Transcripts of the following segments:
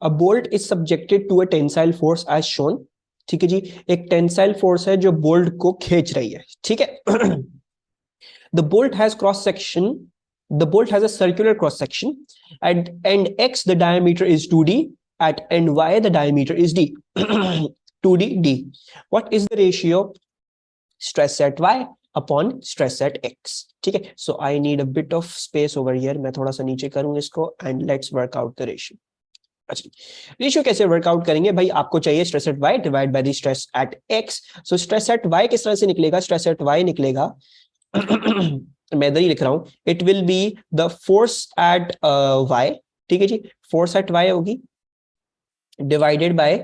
A bolt is subjected to a tensile force as shown. ठीक है जी, एक tensile force है जो बोल्ट को खींच रही है। ठीक है। The bolt has cross section. The bolt has a circular cross section. At end x, the diameter is 2d. At end y, the diameter is d. 2d d. What is the ratio stress at y upon stress at x? ठीक है. So I need a bit of space over here. मैं थोड़ा सा नीचे करूँ इसको and let's work out the ratio. अच्छा, ratio कैसे वर्कआउट करेंगे भाई? आपको चाहिए stress at Y divide by the stress at X. So stress at Y किस तरह से निकलेगा? स्ट्रेस एट वाई निकलेगा मैं इधर ही लिख रहा हूं, it will be the force at Y. ठीक है जी, फोर्स एट वाई होगी divided by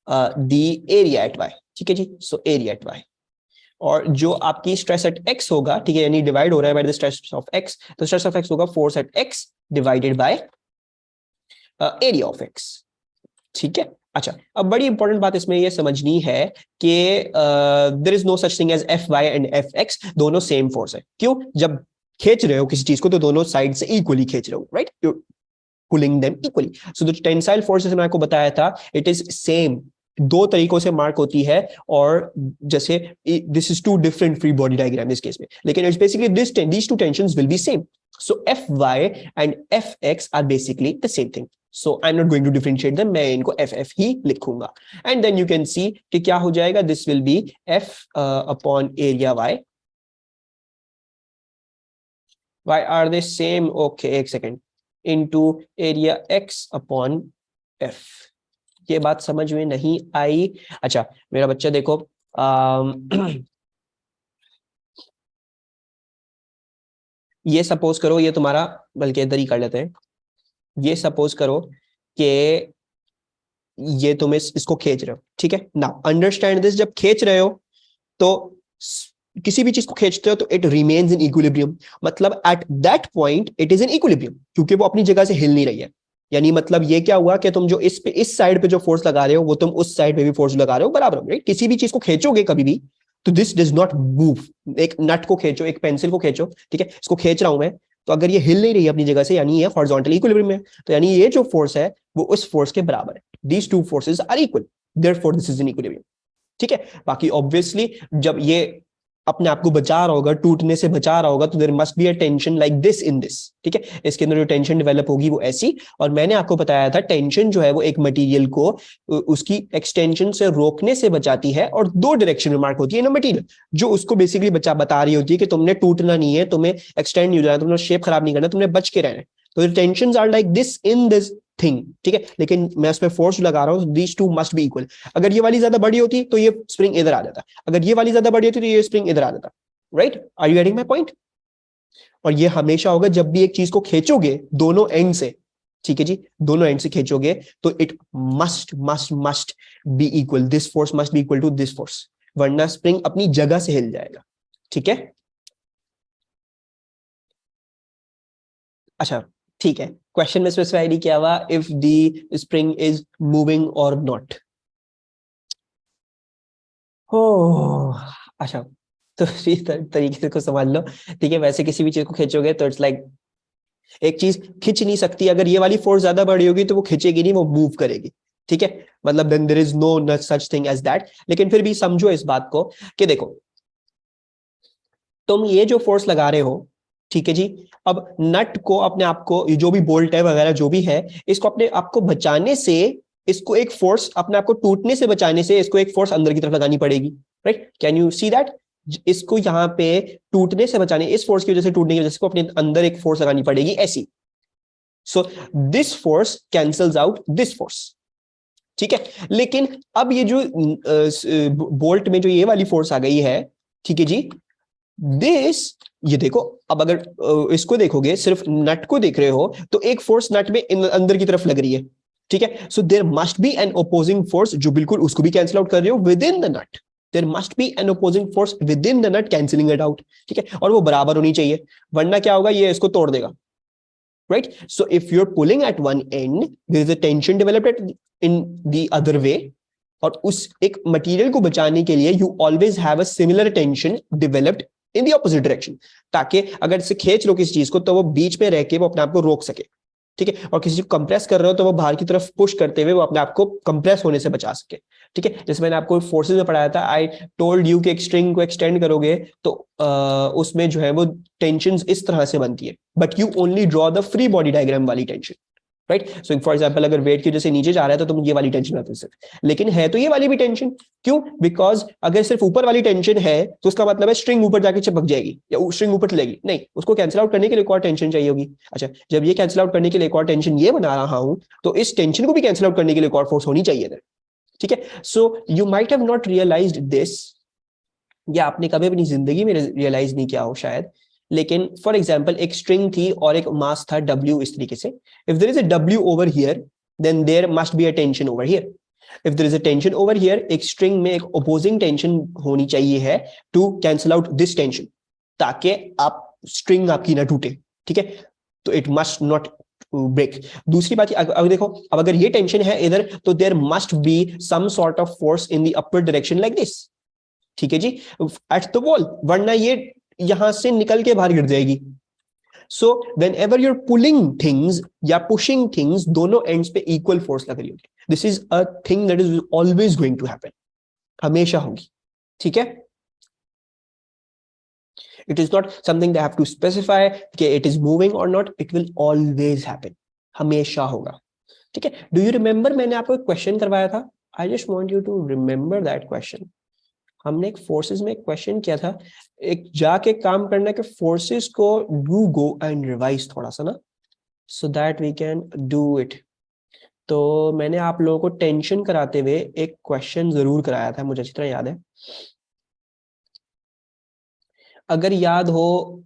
the area at Y. ठीक है जी, सो एरिया एट वाई। और जो आपकी स्ट्रेस एट एक्स होगा, ठीक है, यानी डिवाइड हो रहा है bye the stress of x, तो स्ट्रेस ऑफ एक्स होगा force at x divided by area of x. ठीक है। अच्छा, अब बड़ी इंपॉर्टेंट बात इसमें ये समझनी है कि there is no such thing as F Y and F X, दोनों सेम फोर्स है। क्यों? जब खींच रहे हो किसी चीज को तो दोनों साइड से इक्वली खींच रहे हो, right? You pulling them equally. So the tensile force जैसे मैं आपको बताया था, इट इज सेम, दो तरीकों से मार्क होती है। और जैसे this is two different free body diagram इस केस में, लेकिन it's basically these two tensions will be same. So F Y and F X are basically the same thing. So I'm not going to differentiate them, मैं इनको FF ही लिखूंगा। And then you can see कि क्या हो जाएगा, this will be F upon area Y. Why are they same? Okay, एक second, into area X upon F। ये बात समझ में नहीं आई? अच्छा मेरा बच्चा देखो, ये सपोज करो ये तुम्हारा, बल्कि इधर ही कर लेते हैं, ये सपोज करो कि ये तुम इसको खींच रहे हो। ठीक है, नाउ अंडरस्टैंड दिस, जब खींच रहे हो तो किसी भी चीज को खींचते हो तो इट रिमेन्स इन इक्विलिब्रियम, मतलब eight that point it is in equilibrium, क्योंकि वो अपनी जगह से हिल नहीं रही है। यानी मतलब ये क्या हुआ कि तुम जो इस साइड पे जो फोर्स लगा रहे हो वो तुम उस साइड पे भी फोर्स लगा रहे हो बराबर, राइट? किसी भी चीज को खींचोगे कभी भी तो दिस डज नॉट मूव। एक नट को खींचो, एक पेंसिल को खींचो, ठीक है, इसको खींच रहा हूं मैं, तो अगर ये हिल नहीं रही है अपनी जगह से, यानी ये हॉरिजॉन्टली इक्विलिब्रियम में, तो यानी ये जो फोर्स है वो उस फोर्स के बराबर है। These two forces are equal, therefore this is in equilibrium. ठीक है, बाकी ऑब्वियसली जब ये अपने आप को बचा रहा होगा, टूटने से बचा रहा होगा, तो there must be a tension like this in this. ठीक है, इसके अंदर जो टेंशन डेवलप होगी वो ऐसी। और मैंने आपको बताया था टेंशन जो है वो एक मटेरियल को उसकी एक्सटेंशन से रोकने से बचाती है, और दो डायरेक्शन में मार्क होती है ना मटेरियल, जो उसको बेसिकली बता रही होती है कि तुमने टूटना नहीं है, तुम्हें एक्सटेंड नहीं हो जाना, तुमने शेप खराब नहीं करना, तुमने बच के रहना है। तो tension are like this in this thing. ठीक है, लेकिन मैं उसमें फोर्स लगा रहा हूं, these two must be equal. अगर ये वाली ज्यादा बड़ी होती तो ये स्प्रिंग इधर आ जाता, अगर ये वाली ज्यादा बड़ी होती तो ये स्प्रिंग इधर आ जाता, right? Are you getting my point? और ये हमेशा होगा जब भी एक चीज को खींचोगे दोनों एंड से, ठीक है जी, दोनों एंड से खींचोगे तो it must must must be equal, this force must be equal to this force, वरना स्प्रिंग अपनी जगह से हिल जाएगा। ठीक है, अच्छा ठीक है, क्वेश्चन में स्पेसिफाई नहीं किया हुआ if the spring is moving और नॉट। हो अच्छा, तो इस तरीके से को समझ लो। ठीक है, वैसे किसी भी चीज को खींचोगे तो इट्स लाइक एक चीज खींच नहीं सकती, अगर ये वाली फोर्स ज्यादा बड़ी होगी तो वो खींचेगी नहीं, वो मूव करेगी। ठीक है, मतलब then there is no such thing as that. लेकिन फिर भी समझो इस बात को कि देखो तुम ये जो फोर्स लगा रहे हो, ठीक है जी, अब नट को अपने आप को, जो भी बोल्ट है वगैरह जो भी है, इसको अपने आप को बचाने से, इसको एक फोर्स अपने आप को टूटने से बचाने से, इसको एक फोर्स अंदर की तरफ लगानी पड़ेगी, right? Can you see that? इसको यहाँ पे टूटने से बचाने, इस फोर्स की वजह से टूटने की वजह से अपने अंदर एक फोर्स लगानी पड़ेगी ऐसी। So this force cancels out this force. ठीक है, लेकिन अब ये जो बोल्ट में जो ये वाली फोर्स आ गई है, ठीक है जी, दिस, ये देखो, अब अगर इसको देखोगे, सिर्फ नट को देख रहे हो तो एक फोर्स नट में अंदर की तरफ लग रही है। ठीक है, so there must be an opposing force जो बिल्कुल उसको भी कैंसिल आउट कर रही हो within the nut. There must be an opposing force within the nut cancelling it out. ठीक है, और वो बराबर होनी चाहिए, वरना क्या होगा, ये इसको तोड़ देगा, right? So if you are pulling at one end, there is a tension developed in the other way, और उस एक मटेरियल को बचाने के लिए you always have a similar tension developed in the opposite direction, ताकि अगर से खींच लो किसी चीज को तो वो बीच में रह के वो अपने आप को रोक सके। ठीक है, और किसी को कंप्रेस कर रहे हो तो वो बाहर की तरफ पुश करते हुए वो अपने आप को कंप्रेस होने से बचा सके। ठीक है, जैसे मैंने आपको फोर्सेस में पढ़ाया था, आई टोल्ड यू कि एक स्ट्रिंग को एक्सटेंड करोगे तो उसमें जो है वो टेंशन इस तरह से बनती है, but you only draw the free body diagram वाली tension, right. So for example अगर वेट की वजह से नीचे जा रहा है तो तुम ये वाली टेंशन आती है सिर्फ, लेकिन है तो ये वाली भी टेंशन। क्यों? बिकॉज अगर सिर्फ ऊपर वाली टेंशन है तो उसका मतलब है स्ट्रिंग ऊपर जाके चिपक जाएगी या स्ट्रिंग ऊपर चलेगी, नहीं, उसको कैंसिल आउट करने के लिए एक और टेंशन चाहिए होगी। अच्छा, जब ये कैंसिल आउट करने के लिए एक और टेंशन ये बना रहा हूं तो इस टेंशन को भी कैंसिल आउट करने के लिए एक और फोर्स होनी चाहिए। ठीक है, so you might have not realised this, या आपने कभी अपनी जिंदगी में रियलाइज नहीं किया हो शायद, लेकिन फॉर एग्जाम्पल एक स्ट्रिंग थी और एक मास था W इस तरीके से, if there is a W over here then there must be a tension over here, if there is a tension over here एक स्ट्रिंग में एक अपोजिंग टेंशन होनी चाहिए है to cancel out this tension, ताकि आप स्ट्रिंग आपकी ना टूटे। ठीक है, तो इट मस्ट नॉट ब्रेक। दूसरी बात अब देखो, अब अगर ये टेंशन है इधर तो there must be some sort of force in the upper direction like this. ठीक है जी, एट द वॉल, वरना ये यहां से निकल के बाहर गिर जाएगी। So whenever you're pulling things या पुशिंग थिंग्स, दोनों एंड्स पे इक्वल फोर्स लग रही होगी। This is a thing that is always going to happen, हमेशा होगी। ठीक है, it is not something they have to specify कि इट इज मूविंग और not, it will always happen, हमेशा होगा। ठीक है, डू यू रिमेंबर मैंने आपको एक क्वेश्चन करवाया था? I just want you to remember that question. हमने एक फोर्सेस में एक क्वेश्चन किया था, एक जाके काम करना कि फोर्सेस को डू गो एंड रिवाइज थोड़ा सा ना, so that we can do it. तो मैंने आप लोगों को टेंशन कराते हुए एक क्वेश्चन जरूर कराया था, मुझे अच्छी तरह याद है। अगर याद हो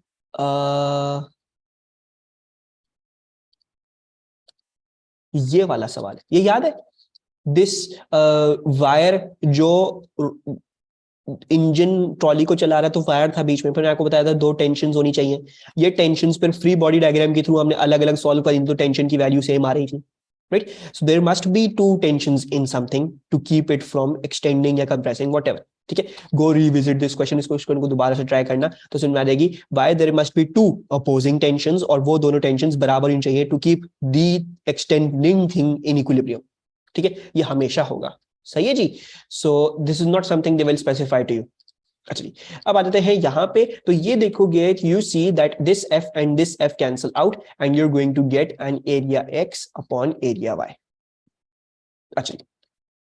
ये वाला सवाल, ये याद है? दिस वायर जो इंजन ट्रॉली को चला रहा है तो वायर था बीच में, फिर आपको बताया था दो टेंशन होनी चाहिए। ये टेंशन पर फ्री बॉडी डायग्राम के थ्रू हमने अलग अलग सॉल्व करी तो टेंशन की वैल्यू सेम आ रही थी, right. So there must be two tensions in something to keep it from extending या कंप्रेसिंग व्हाटएवर। ठीक है, गो रिविजिट दिस क्वेश्चन, इस क्वेश्चन को दोबारा से ट्राई करना तो समझ में आ जाएगी why there must be two opposing tensions, और वो दोनों टेंशंस बराबर होनी चाहिए to keep the extending thing in equilibrium. ठीक है, ये हमेशा होगा। सही है जी, so this is not something they will specify to you. अच्छा जी, अब आ जाते हैं यहाँ पे, तो ये देखोगे you see that this F and this F cancel out and you are going to get an area X upon area Y. अच्छा,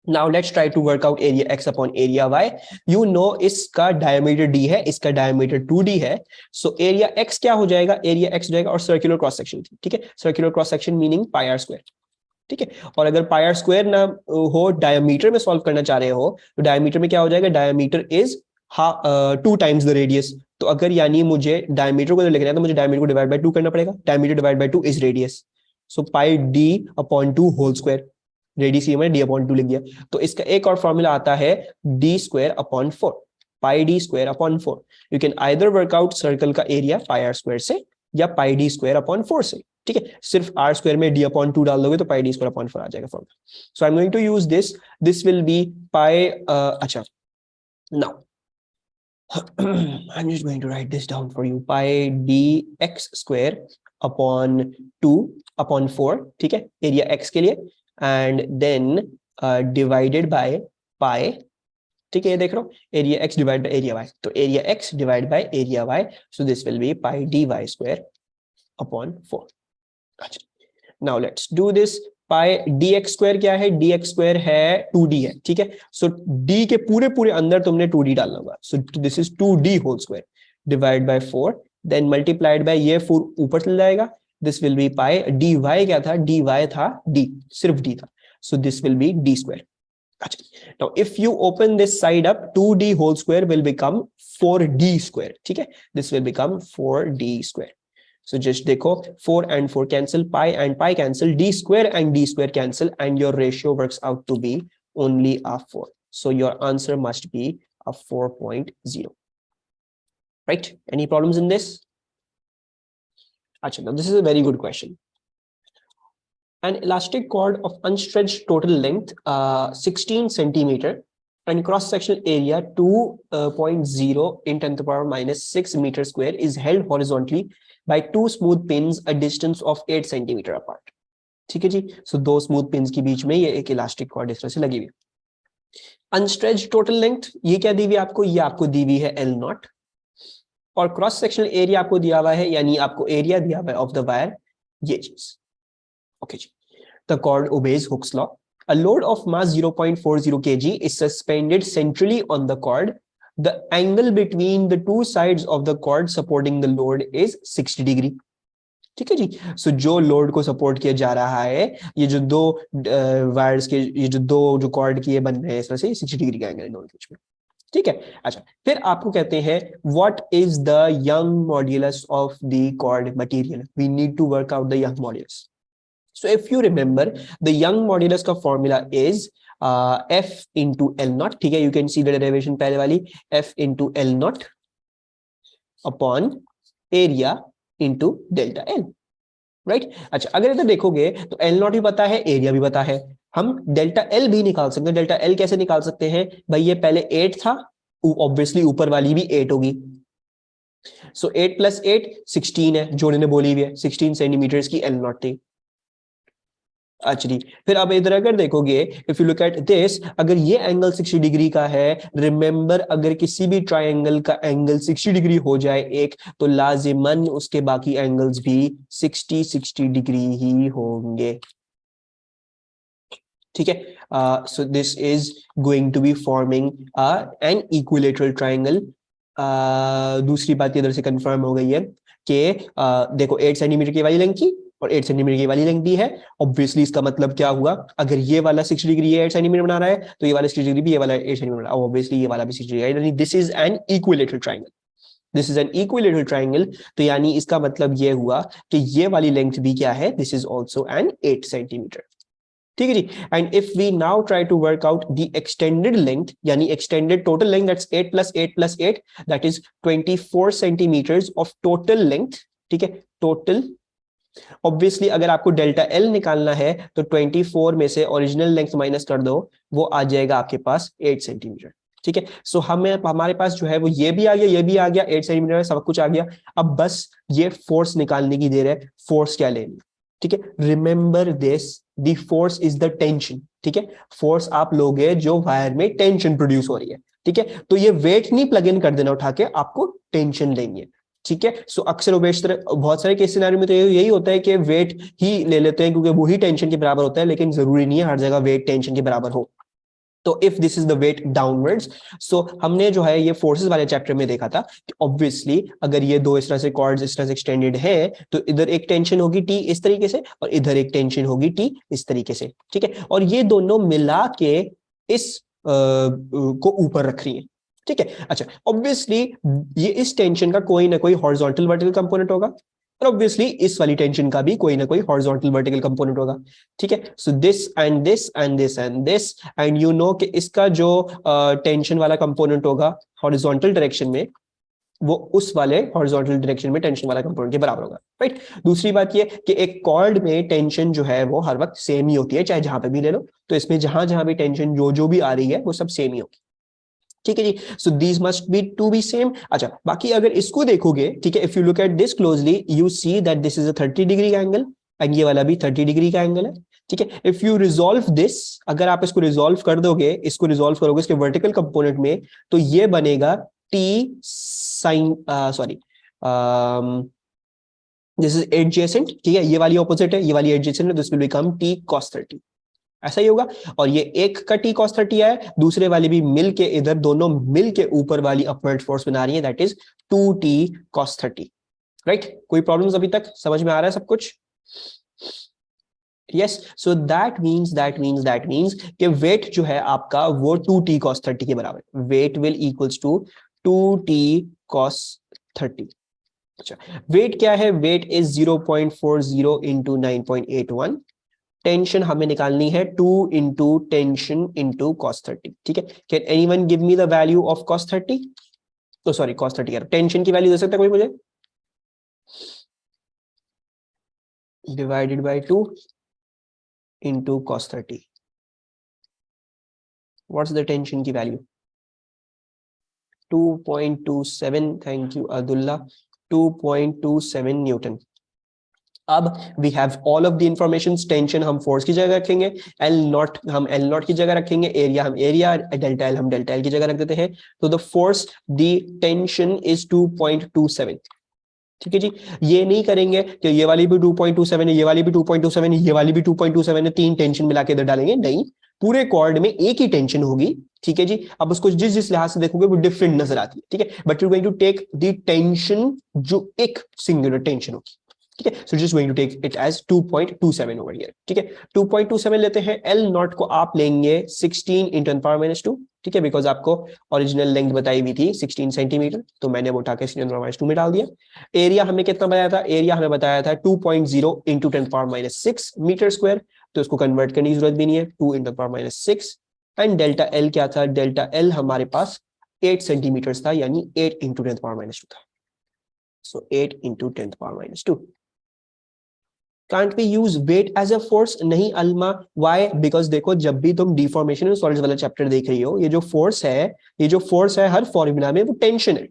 now let's try to work out area x upon area y. You know इसका diameter d है, इसका diameter 2d है, so area x क्या हो जाएगा? area x जाएगा, और circular cross section थी, ठीक है, circular cross section meaning pi r square। ठीक है, और अगर pi r square ना हो, डायमीटर में सॉल्व करना चाह रहे हो तो डायमीटर में क्या हो जाएगा? Diameter is 2 times the radius। तो अगर यानी मुझे डायमीटर को लिखना है तो मुझे डायमीटर को डिवाइड बाय 2 करना पड़ेगा, diameter divide by 2 is radius, so pi d upon 2 whole square, radius ये मैंने d अपॉन 2 लिख दिया। तो इसका एक और फॉर्मूला आता है d square upon 4, pi d square upon 4। You can either workout circle का एरिया पाई r स्क्वायर से या पाई d स्क्वायर अपॉन 4 से। ठीक है, सिर्फ r स्क्वायर में d अपॉन 2 डाल दोगे तो पाई d स्क्वायर अपॉन 4 आ जाएगा formula. So I am going to use this will be pi, अच्छा now I'm just going to write this down for you, pi dx square upon 2 upon 4, ठीक है, area x के लिए, and then divided by pi, ठीक है, ये देख रहे हो, area x divided by area y, तो area x divided by area y, so this will be pi dy square upon 4। अच्छा, now let's do this। Pi dx square क्या है? dx स्क्वायर है 2d है, ठीक है, सो d के पूरे पूरे अंदर तुमने 2d डालना होगा, so this is 2d whole square divide by 4, then multiplied by ये 4 ऊपर चल जाएगा, this will be pi dy क्या था? dy था d, सिर्फ d था, so this will be d square. अच्छा, now if you open this side up, 2d whole square will become 4d square, ठीक है, this will become 4d square. So just देखो 4 and 4 cancel, pi and pi cancel, d square and d square cancel, and your ratio works out to be only a 4. So your answer must be a 4.0. Right? Any problems in this? Achha, now this is a very good question. An elastic cord of unstretched total length 16 centimeter and cross-sectional area 2.0 in 10 to the power minus 6 meter square is held horizontally by two smooth pins a distance of 8 centimetre apart. ठीक है जी, सो दो smooth pins के बीच में ये एक elastic cord इस तरह से लगी हुई है। अनस्ट्रेच्ड टोटल लेंथ ये क्या दी हुई है आपको, ये आपको दी हुई है एल नॉट, और क्रॉस सेक्शनल एरिया आपको दिया हुआ है, यानी आपको एरिया दिया हुआ है ऑफ द वायर, ये चीज। ओके जी, the cord obeys Hooke's law. A load of mass 0.40 kg is suspended centrally on the cord. The angle between the two sides of the cord supporting the load is 60 degree. ठीक है जी, सो जो load को support किया जा रहा है, ये जो दो वायर्स के, ये जो दो जो कॉर्ड की ये बन रहे हैं इस तरह से 60 डिग्री का एंगल है दोनों के बीच में। ठीक है, अच्छा फिर आपको कहते हैं what is the Young modulus of the cord material, we need to work out the Young modulus. So if you remember, the Young modulus का formula is F into L naught, ठीक है, you can see the derivation पहले वाली, F into L naught upon area into delta L, right? अच्छा अगर इधर देखोगे तो L naught भी पता है, एरिया भी पता है, हम डेल्टा L भी निकाल सकते हैं। डेल्टा L कैसे निकाल सकते हैं भाई, ये पहले 8 था, ऑब्वियसली ऊपर वाली भी 8 होगी, सो 8 प्लस 8 16 है, जो उन्होंने बोली हुई है 16 सेंटीमीटर की L naught थी। एक्चुअली फिर अब इधर अगर देखोगे, if you look at this, अगर ये एंगल 60 डिग्री का है, रिमेंबर अगर किसी भी ट्रायंगल का एंगल 60 डिग्री हो जाए एक, तो लाजिमन उसके बाकी एंगल्स भी 60 डिग्री ही होंगे। ठीक है, so this is going to be forming an equilateral triangle. दूसरी बात इधर से कंफर्म हो गई है कि देखो 8 सेंटीमीटर की वाली लेंथ की और 8 सेंटीमीटर की वाली लेंथ दी है, ऑब्वियसली इसका मतलब क्या हुआ, अगर ये वाला 60 डिग्री 8 सेंटीमीटर बना रहा है, तो ये वाला 60 डिग्री भी ये वाला 8 सेंटीमीटर, ऑब्वियसली ये वाला भी 60 डिग्री, यानी this is an equilateral triangle, this is an equilateral triangle. तो यानी इसका मतलब ये हुआ कि ये वाली लेंथ भी क्या है, this is also an 8 centimetre. ठीक है जी, and if we now try to work out the extended length, यानी extended total length, that's 8 plus 8 plus 8, that is 24 centimetres of total length. ठीक है, टोटल, ऑब्वियसली अगर आपको डेल्टा एल निकालना है तो 24 में से ओरिजिनल लेंथ माइनस कर दो, वो आ जाएगा आपके पास 8 सेंटीमीटर। ठीक है, सो हमें हमारे पास जो है वो ये भी आ गया, ये भी आ गया, 8 सेंटीमीटर सब कुछ आ गया। अब बस ये फोर्स निकालने की देर है, फोर्स क्या लेनी। ठीक है, remember this, the force is the tension. ठीक है, फोर्स आप लोगे जो वायर में टेंशन प्रोड्यूस हो रही है। ठीक है, तो ये वेट नहीं प्लग इन कर देना उठा के, आपको टेंशन लेंगे। ठीक है, सो अक्सर बहुत सारे केस सिनेरियो में तो यही होता है कि वेट ही ले लेते हैं क्योंकि वो ही टेंशन के बराबर होता है, लेकिन जरूरी नहीं है हर जगह वेट टेंशन के बराबर हो। तो if this is the weight downwards, so हमने जो है ये फोर्सेस वाले चैप्टर में देखा था कि ऑब्वियसली अगर ये दो इस तरह से कॉर्ड्स इस तरह से एक्सटेंडेड है, तो इधर एक टेंशन होगी टी इस तरीके से और इधर एक टेंशन होगी टी इस तरीके से। ठीक है, और ये दोनों मिला के इस को ऊपर रख रही है। ठीक है, अच्छा ऑब्वियसली ये इस टेंशन का कोई ना कोई हॉरिजॉन्टल वर्टिकल कंपोनेंट होगा, और ऑब्वियसली इस वाली टेंशन का भी कोई ना कोई हॉरिजॉन्टल वर्टिकल कंपोनेंट होगा। ठीक है, so this and this and this and this, and you know कि इसका जो टेंशन वाला कंपोनेंट होगा हॉरिजॉन्टल डायरेक्शन में, वो उस वाले हॉरिजॉन्टल डायरेक्शन में टेंशन वाला कंपोनेंट के बराबर होगा। राइट, दूसरी बात ये कि एक कॉर्ड में टेंशन जो है वो हर वक्त सेम ही होती है, चाहे जहां पे भी ले लो, तो इसमें जहां जहां भी टेंशन जो जो भी आ रही है वो सब सेम ही होगी। ठीक है जी, so these must be to be same. अच्छा बाकी अगर इसको देखोगे, ठीक है, if you look at this closely you see that this is a 30 degree का एंगल एंड ये वाला भी 30 डिग्री का एंगल है। ठीक है, इफ यू रिजॉल्व दिस, अगर आप इसको रिजॉल्व कर दोगे, इसको रिजॉल्व करोगे इसके वर्टिकल कंपोनेंट में, तो ये बनेगा T sine, sorry, this is adjacent. ठीक है, ये वाली ऑपोजिट है, ये वाली एडजेसेंट है, this will become T cos 30, ऐसा ही होगा। और ये एक का टी cos 30 है, दूसरे वाली भी मिल के इधर दोनों मिल के ऊपर वाली अपवर्ड फोर्स बना रही है, that is 2t cos 30। Right, कोई प्रॉब्लम्स अभी तक समझ में आ रहा है सब कुछ? यस, सो दैट मीन्स कि वेट जो है आपका वो 2t cos 30 के बराबर, weight will equals to 2t cos 30। अच्छा, वेट क्या है, वेट इज 0.40 इंटू 9.81, टेंशन हमें निकालनी है 2 इंटू टेंशन इंटू cos 30। ठीक है, can anyone give me the value of cos 30? तो सॉरी cos 30 यार, टेंशन की वैल्यू दे सकता है कोई मुझे? Divided by 2 into cos 30, what's the tension की value? 2.27, thank you Abdullah, 2.27 newton. अब we have all of the information. Tension हम फोर्स की जगह रखेंगे, एल नॉट हम एल नॉट की जगह रखेंगे, एरिया हम एरिया, डेल्टा एल हम डेल्टा एल की जगह रख देते हैं। तो the force the tension is 2.27। ठीक है जी। ये नहीं करेंगे कि ये वाली भी 2.27 है, ये वाली भी 2.27 है, ये वाली भी 2.27 है, तीन टेंशन मिला के इधर डालेंगे, नहीं, पूरे कॉर्ड में एक ही टेंशन होगी। ठीक है जी। अब उसको जिस जिस लिहाज से देखोगे वो डिफरेंट नजर आती है। ठीक है, but you going to take the tension जो एक सिंगुलर टेंशन होगी। ठीक है, so just going to take it as 2.27 over here. ठीक है, 2.27 लेते हैं। एल नॉट को आप लेंगे 16 इंटू 10⁻²। ठीक है, बिकॉज आपको ओरिजिनल लेंथ बताई हुई थी 16 सेंटीमीटर, तो मैंने वो उठा के 16 में डाल दिया। एरिया हमें कितना बताया था? एरिया हमें बताया था 2.0 इंटू 10⁻6 मीटर स्क्वायर, तो इसको कन्वर्ट करने की जरूरत भी नहीं है, 2 इंटू 10⁻6। एंड डेल्टा एल क्या था? डेल्टा एल हमारे पास 8 सेंटीमीटर था, यानी 8 इंटू 10⁻² था। सो 8 into 10⁻²। Can't we use weight as a force? नहीं अल्मा, why? Because देखो, जब भी तुम डिफॉर्मेशन इन सॉलिड्स वाला चैप्टर देख रही हो, ये जो फोर्स है हर फॉर्मूला में वो टेंशन है,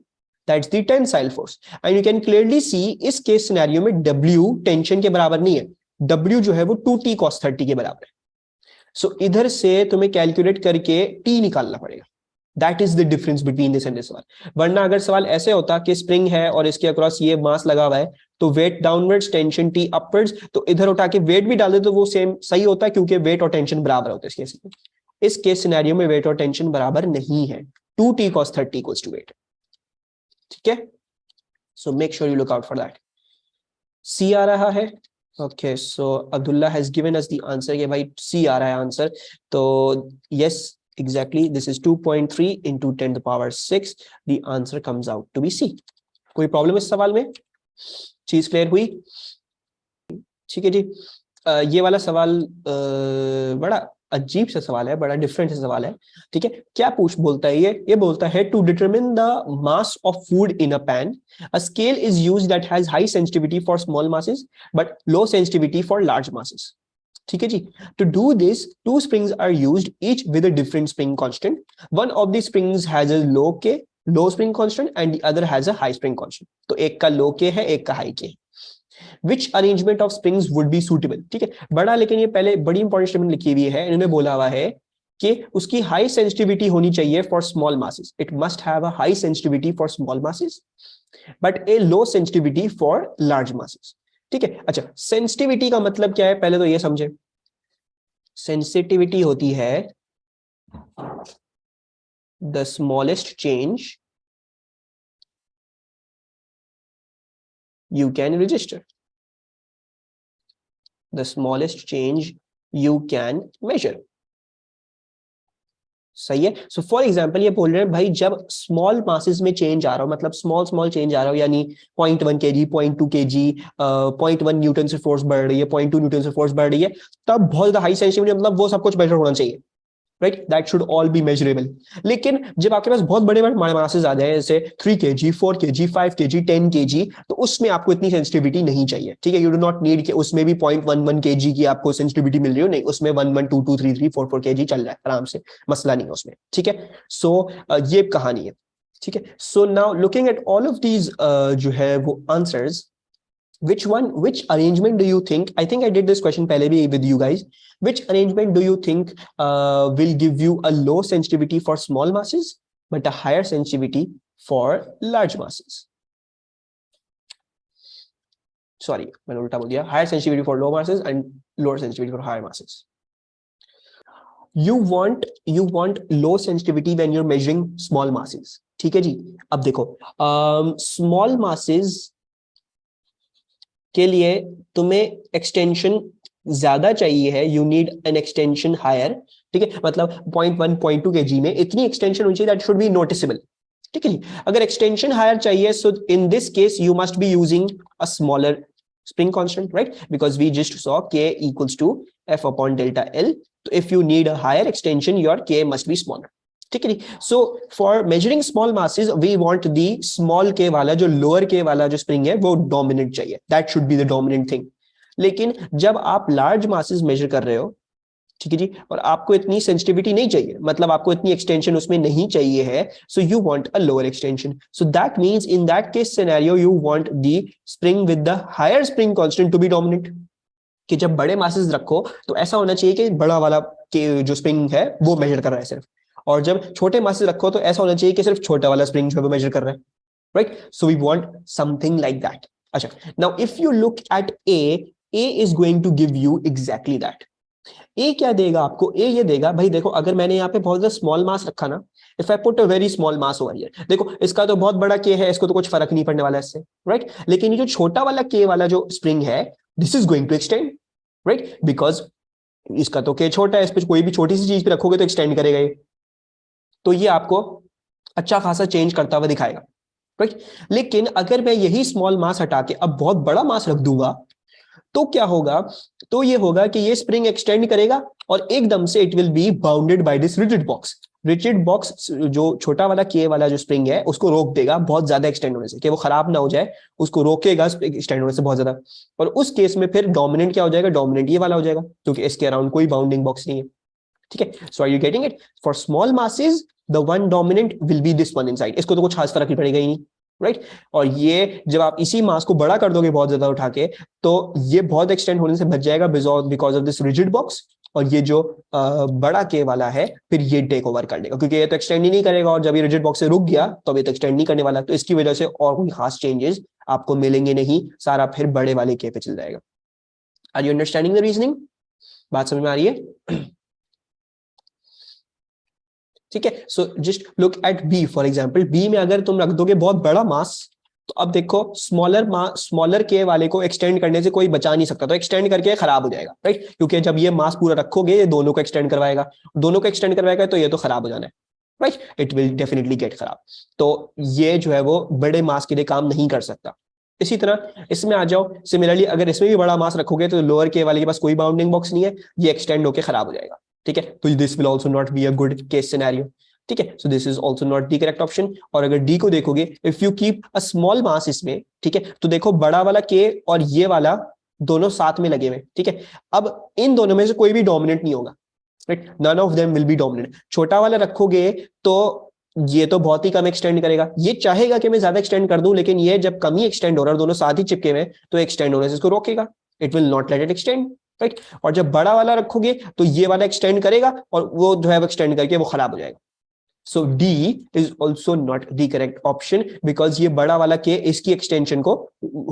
that's the tensile force. And you can clearly see इस केस सिनेरियो में W टेंशन के बराबर नहीं है, W जो है वो 2t cos 30 के बराबर है। सो इधर से तुम्हें कैलकुलेट करके T निकालना पड़ेगा। That is the difference between this and this सवाल। वरना अगर सवाल ऐसे होता कि स्प्रिंग है और इसके अक्रॉस ये मास लगा हुआ है, तो weight downwards, tension T upwards, तो इधर उठा के वेट भी डाल दे तो वो सेम सही होता है, क्योंकि वेट और टेंशन बराबर होते हैं इस केस में। इस केस सिनेरियो में वेट और टेंशन बराबर नहीं है, 2t cos 30 इक्वल्स टू 8। ठीक है, so make sure you look out for that. C आ रहा है। Okay, so Abdullah has given us the answer, ये भाई सी आ रहा है आंसर, तो yes exactly this is 2.3 into 10 to the power 6, the answer comes out to be C। कोई प्रॉब्लम इस सवाल में? चीज क्लियर हुई? ठीक है जी। ये वाला सवाल बड़ा अजीब सा सवाल है, बड़ा डिफरेंट सा सवाल है। ठीक है, क्या बोलता है ये बोलता है to determine the mass of food in a pan, a scale is used that has high sensitivity for small masses but low sensitivity for large masses. ठीक है जी। To do this, two springs are used, each with a different spring constant. One of the springs has a low spring constant, and the other has a high spring constant. तो एक का low K है, एक का high K। Which arrangement of springs would be suitable? ठीक है, बड़ा, लेकिन ये पहले बड़ी इंपॉर्टेंट स्टेटमेंट लिखी हुई है, इन्होंने बोला हुआ है कि उसकी हाई सेंसिटिविटी होनी चाहिए for small masses, it must have a high sensitivity for small masses but A low sensitivity for large masses. ठीक है, अच्छा, सेंसिटिविटी का मतलब क्या है, पहले तो ये समझे। सेंसिटिविटी होती है the smallest change you can register, the smallest change you can measure. सही है। सो फॉर एग्जाम्पल ये बोल रहे हैं भाई, जब स्मॉल मासेस में चेंज आ रहा हो, मतलब स्मॉल चेंज आ रहा हो, यानी 0.1 kg, 0.2 kg, 0.1 न्यूटन से फोर्स बढ़ रही है, 0.2 न्यूटन से फोर्स बढ़ रही है, तब बहुत ज्यादा हाई सेंसिटिविटी, मतलब वो सब कुछ मेजर होना चाहिए, right, that should all B measurable. लेकिन जब आपके पास बहुत बड़े बड़े मासेस आ जाए, जैसे 3 kg, 4 kg, 5 kg, 10 kg, तो उसमें आपको इतनी सेंसिटिविटी नहीं चाहिए। ठीक है, यू डू नॉट नीड कि उसमें भी 0.11 kg की आपको सेंसिटिविटी मिल रही हो, नहीं, उसमें 1 1 2 2 3 3 4 4 kg चल रहा है आराम से, मसला नहीं है उसमें। ठीक है, सो ये कहानी है। ठीक है, so now looking at all of these जो है वो answers, which arrangement do you think, I think I did this question pehle bhi with you guys, which arrangement do you think will give you a low sensitivity for small masses but a higher sensitivity for large masses? Sorry, maine ulta bol diya, higher sensitivity for low masses and lower sensitivity for higher masses. You want low sensitivity when you're measuring small masses. ठीक है जी। अब देखो, small masses के लिए तुम्हें extension ज्यादा चाहिए है, you need an extension higher. ठीक है, मतलब 0.1 0.2 kg में इतनी एक्सटेंशन होनी चाहिए दैट शुड बी नोटिसेबल। ठीक है, अगर एक्सटेंशन हायर चाहिए, so in this case you must be using a smaller spring constant, right? Because we just saw K equals to F upon delta L. So if you need a higher extension, your K must be smaller. ठीक है, so for measuring small masses we want the small के वाला, जो lower के वाला जो spring है वो डोमिनेंट चाहिए, that should be the dominant thing. लेकिन जब आप लार्ज मासेस मेजर कर रहे हो, ठीक है जी, और आपको इतनी सेंसिटिविटी नहीं चाहिए, मतलब आपको इतनी एक्सटेंशन उसमें नहीं चाहिए है, so you want a lower extension. So that means in that case scenario you want the spring with the higher spring constant to be dominant. कि जब बड़े मासेस रखो तो ऐसा होना चाहिए कि बड़ा वाला के जो स्प्रिंग है वो मेजर कर रहा है सिर्फ, और जब छोटे मासेस रखो तो ऐसा होना चाहिए कि सिर्फ छोटा वाला स्प्रिंग जो है वो मेजर कर रहा है. Right, so we want something like that. अच्छा, now if you look at A is going to give you exactly that. A क्या देगा आपको? ए ये देगा, भाई देखो अगर मैंने यहाँ पे बहुत ज्यादा स्मॉल मास रखा ना, if I put a very small mass over here, देखो इसका तो बहुत बड़ा के है, इसको तो कुछ फर्क नहीं पड़ने वाला इससे, राइट. लेकिन ये जो छोटा वाला के वाला जो स्प्रिंग है, this is going to extend, right, because इसका तो के छोटा है, इस पे कोई भी छोटी सी चीज पे रखोगे तो एक्सटेंड करेगा ये. तो ये आपको अच्छा खासा चेंज करता हुआ दिखाएगा, राइट. लेकिन अगर मैं यही स्मॉल मास हटा के अब बहुत बड़ा मास रख दूंगा तो क्या होगा? तो ये होगा कि ये स्प्रिंग एक्सटेंड करेगा और एकदम से it will be bounded by this rigid box. Rigid box जो छोटा वाला के वाला जो स्प्रिंग है उसको रोक देगा बहुत ज्यादा एक्सटेंड होने से, कि वो खराब ना हो जाए, उसको रोकेगा एक्सटेंड होने से बहुत ज्यादा. और उस केस में फिर डोमिनेंट क्या हो जाएगा? डोमिनेंट ये वाला हो जाएगा, क्योंकि इसके अराउंड कोई बाउंडिंग बॉक्स नहीं है. ठीक है, so are you getting it? For small masses the one dominant will be this one inside. इसको तो कुछ खास फर्क नहीं पड़ेगा ही नहीं, राइट. और ये जब आप इसी मास को बड़ा कर दोगे बहुत ज्यादा उठा के, तो ये बहुत एक्सटेंड होने से बच जाएगा because of this rigid box. और ये जो बड़ा के वाला है फिर ये टेक ओवर कर लेगा, क्योंकि ये तो एक्सटेंड ही नहीं करेगा, और जब ये रिजिड बॉक्स से रुक गया तो ये तो एक्सटेंड नहीं करने वाला. तो इसकी वजह से और कोई खास चेंजेस आपको मिलेंगे नहीं, सारा फिर बड़े वाले के पे चल जाएगा. Are you understanding the reasoning? बात समझ में आ रही है? ठीक है, so just look at B for example. B में अगर तुम रख दोगे बहुत बड़ा मास, तो अब देखो स्मॉलर के वाले को एक्सटेंड करने से कोई बचा नहीं सकता, तो एक्सटेंड करके खराब हो जाएगा, राइट. क्योंकि जब ये मास पूरा रखोगे ये दोनों को एक्सटेंड करवाएगा, दोनों को एक्सटेंड करवाएगा तो ये तो खराब हो जाना है, right. It will definitely get खराब. तो ये जो है वो बड़े मास के लिए काम नहीं कर सकता. इसी तरह इसमें आ जाओ, सिमिलरली अगर इसमें भी बड़ा मास रखोगे तो लोअर के वाले के पास कोई बाउंडिंग बॉक्स नहीं है, ये एक्सटेंड होकर खराब हो जाएगा. ठीक है, तो this will also not be a good case scenario. ठीक है, so this is also not the correct option. और अगर डी को देखोगे, if you keep a small mass इसमें, ठीक है, तो देखो बड़ा वाला के और ये वाला दोनों साथ में लगे हुए, ठीक है. अब इन दोनों में से कोई भी डोमिनेंट नहीं होगा, right. None of them will be dominant. छोटा वाला रखोगे तो ये तो बहुत ही कम एक्सटेंड करेगा, ये चाहेगा कि मैं ज्यादा एक्सटेंड कर दूं, लेकिन ये जब कम ही एक्सटेंड हो रहा है और दोनों साथ ही चिपके हुए, तो एक्सटेंड होने से इसको रोकेगा. It will not let it extend, right. और जब बड़ा वाला रखोगे तो ये वाला एक्सटेंड करेगा और वो जो है वो एक्सटेंड करके वो खराब हो जाएगा. So D is also not the correct option, because ये बड़ा वाला के इसकी एक्सटेंशन को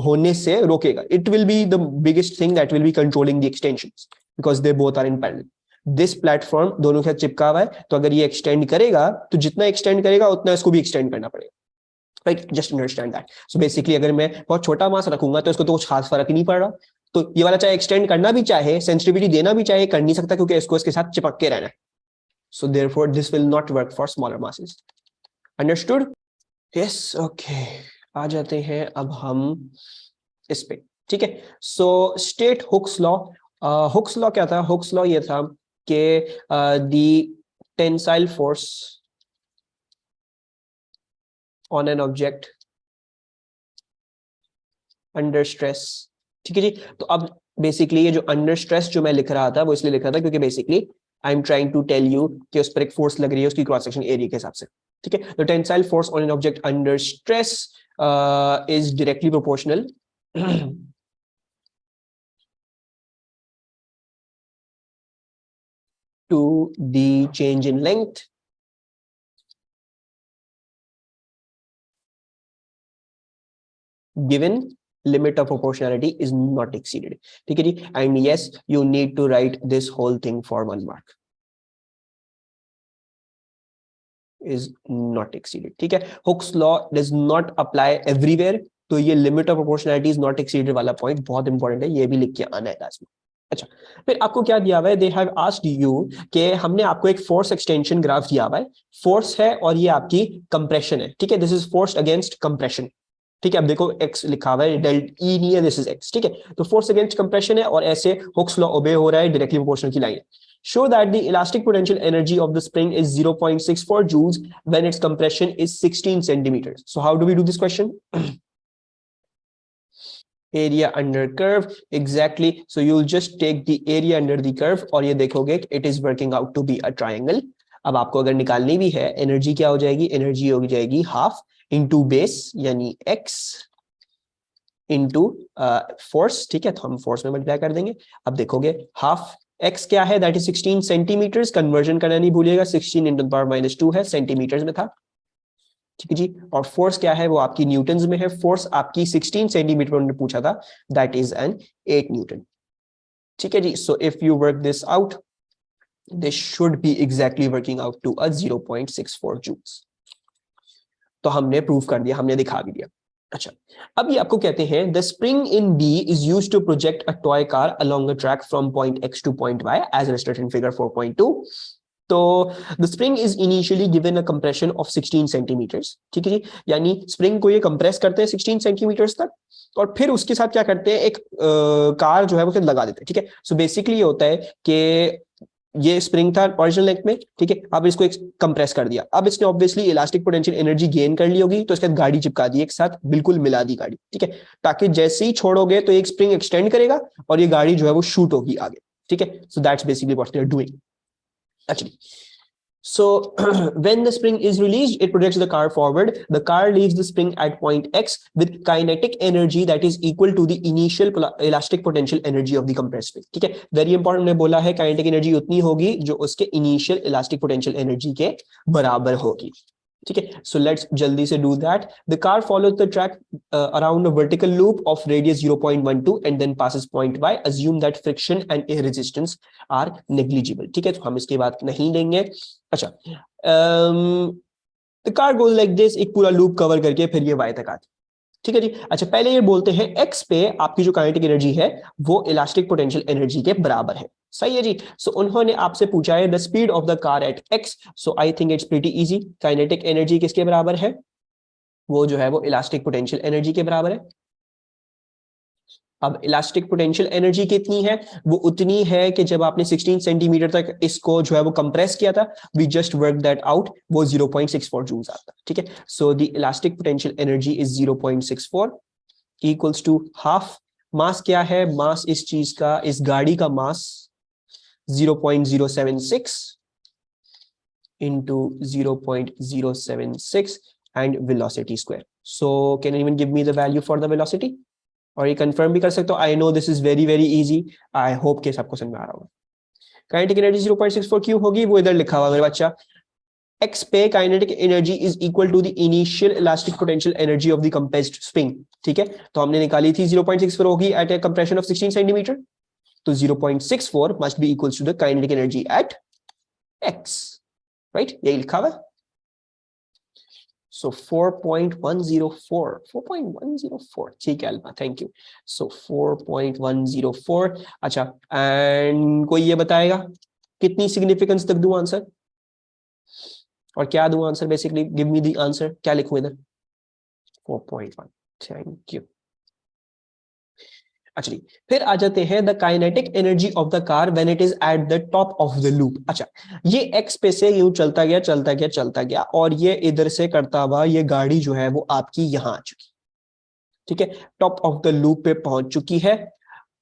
होने से रोकेगा. It will be the biggest thing that will be controlling the extension, because they both are in parallel. This platform दोनों के साथ चिपका हुआ है, तो अगर ये एक्सटेंड करेगा तो जितना एक्सटेंड करेगा उतना इसको भी एक्सटेंड करना पड़ेगा, right. Just understand that. So basically अगर मैं बहुत छोटा मास रखूंगा तो इसको तो कुछ खास फर्क ही नहीं पड़ रहा, तो ये वाला चाहे एक्सटेंड करना भी चाहे, सेंसिटिविटी देना भी चाहे, कर नहीं सकता, क्योंकि इसको इसके साथ चिपक के रहना है. So therefore this will not work for smaller masses. Understood? Yes, okay. आ जाते हैं अब हम इस पे, ठीक है. So state Hooke's law. Hooke's law क्या था? Hooke's law ये था कि the tensile force on an object under stress. ठीक है जी. तो अब बेसिकली ये जो अंडर स्ट्रेस जो मैं लिख रहा था वो इसलिए लिख रहा था क्योंकि basically I am trying to tell you कि उस पर एक फोर्स लग रही है उसकी क्रॉस सेक्शन एरिया के हिसाब से. ठीक है, तो tensile force on an object under stress is directly proportional to the change in length given limit of proportionality is not exceeded. ठीक है जी. And yes, you need to write this whole thing for 1 mark. Is not exceeded. ठीक है, Hooke's law does not apply everywhere. तो ये limit of proportionality is not exceeded वाला point बहुत important है, ये भी लिख के आना है क्लास में. अच्छा, फिर आपको क्या दिया हुआ है? दे हैव आस्क्ड यू कि हमने आपको एक फोर्स एक्सटेंशन ग्राफ दिया हुआ है, फोर्स है और ये आपकी कंप्रेशन है. ठीक है, this is force against compression. ठीक है, अब देखो x लिखा हुआ है, डेल्ट ई नहीं है, दिस इज x. ठीक है, तो फोर्स अगेंस्ट कंप्रेशन है और ऐसे हुक्स लॉ ओबे हो रहा है, डायरेक्टली प्रोपोर्शनल की line. Show that the elastic potential energy of the spring is 0.64 joules when its compression is 16 centimeters. So how do we do this question? Area under curve, exactly, so you will just take the area under the curve और ये देखोगे it is working out to be a triangle. अब आपको अगर निकालनी भी है energy क्या हो जाएगी, एनर्जी हो जाएगी हाफ इंटू बेस यानी एक्स इंटू फोर्स, ठीक है, तो हम फोर्स में मल्टीप्लाई कर देंगे। अब देखोगे हाफ एक्स क्या है, दैट इज 16 सेंटीमीटर्स, कन्वर्जन करना नहीं भूलिएगा, 16 इंटू पावर -2 है, सेंटीमीटर्स में था, ठीक है जी। और फोर्स क्या है, वो आपकी न्यूटन्स में है, फोर्स आपकी 16 सेंटीमीटर उन्होंने पूछा था, दैट इज एन 8 न्यूटन, ठीक है जी। So if you work this out this should be exactly working out to a 0.64 joules. तो हमने प्रूव कर दिया, हमने दिखा भी दिया। अच्छा, अब ये आपको कहते हैं the spring in B is used to project a toy car along a track from point X to point Y as illustrated in figure 4.2। तो the spring is initially given a compression of 16 centimetres, ठीक है जी, यानी spring को ये compress करते हैं 16 centimetres तक और फिर उसके साथ क्या करते हैं, एक कार जो है वो लगा देते हैं, ठीक है। सो बेसिकली ये होता है कि ये स्प्रिंग था ओरिजिनल लेंथ में, ठीक है, अब इसको एक कंप्रेस कर दिया, अब इसने obviously elastic potential energy gain कर ली होगी, तो इसके साथ गाड़ी चिपका दी एक साथ, बिल्कुल मिला दी गाड़ी, ठीक है, ताकि जैसे ही छोड़ोगे तो एक स्प्रिंग एक्सटेंड करेगा और ये गाड़ी जो है वो शूट होगी आगे, ठीक है। So that's basically what they are doing actually. So when the spring is released, it projects the car forward. The car leaves the spring at point X with kinetic energy that is equal to the initial elastic potential energy of the compressed spring. ठीक है, very important ने बोला है kinetic energy उतनी होगी जो उसके initial elastic potential energy के बराबर होगी, ठीक है। सो लेट्स जल्दी से do that. The car follows the track around a vertical loop of radius 0.12 and then passes point Y, assume that friction and air resistance are negligible, ठीक है, तो हम इसके बाद नहीं लेंगे। अच्छा, the car goes like this, एक पूरा लूप कवर करके फिर ये वाई तक आती, ठीक है जी। अच्छा, पहले ये बोलते हैं एक्स पे आपकी जो काइनेटिक एनर्जी है वो इलास्टिक पोटेंशियल एनर्जी के बराबर है, सही है जी। सो उन्होंने आपसे पूछा है the speed of the car eight X, so I think it's pretty easy, kinetic energy किसके बराबर है, वो जो है वो इलास्टिक पोटेंशियल एनर्जी के बराबर है। अब इलास्टिक पोटेंशियल एनर्जी कितनी है, वो उतनी है कि जब आपने 16 सेंटीमीटर तक इसको जो है वो कंप्रेस किया था, we just work that out, वो 0.64 जूल्स आता है, ठीक है। So the elastic potential energy is 0.64 equals to half, mass क्या है, मास इस चीज का, इस गाड़ी का मास 0.076 into 0.076 and velocity square. So can anyone give me the value for the velocity? और ये कंफर्म भी कर सकते हो, I know this is very very easy, I hope कि सबको समझ में आ रहा होगा। काइनेटिक एनर्जी 0.64 क्यों होगी, वो इधर लिखा हुआ मेरे बच्चा, एक्स पे kinetic energy is equal to the initial elastic potential energy of the compressed spring, ठीक है, तो हमने निकाली थी 0.64 होगी at a compression of 16 centimetre, तो 0.64 must be equals to the kinetic energy at X, right, यही लिखा हुआ है। So 4.104, ठीक है अल्फा, थैंक यू। So 4.104, अच्छा, एंड कोई ये बताएगा कितनी सिग्निफिकेंस तक दूं आंसर, और क्या दूं answer, basically give me the answer, क्या लिखूं इधर, 4.1, थैंक यू। अच्छा जी, फिर आ जाते हैं the kinetic energy of the car when it is at the top of the loop. अच्छा, ये एक्स पे से यूं चलता गया चलता गया चलता गया और ये इधर से करता हुआ ये गाड़ी जो है वो आपकी यहां आ चुकी, ठीक है, टॉप ऑफ द लूप पे पहुंच चुकी है।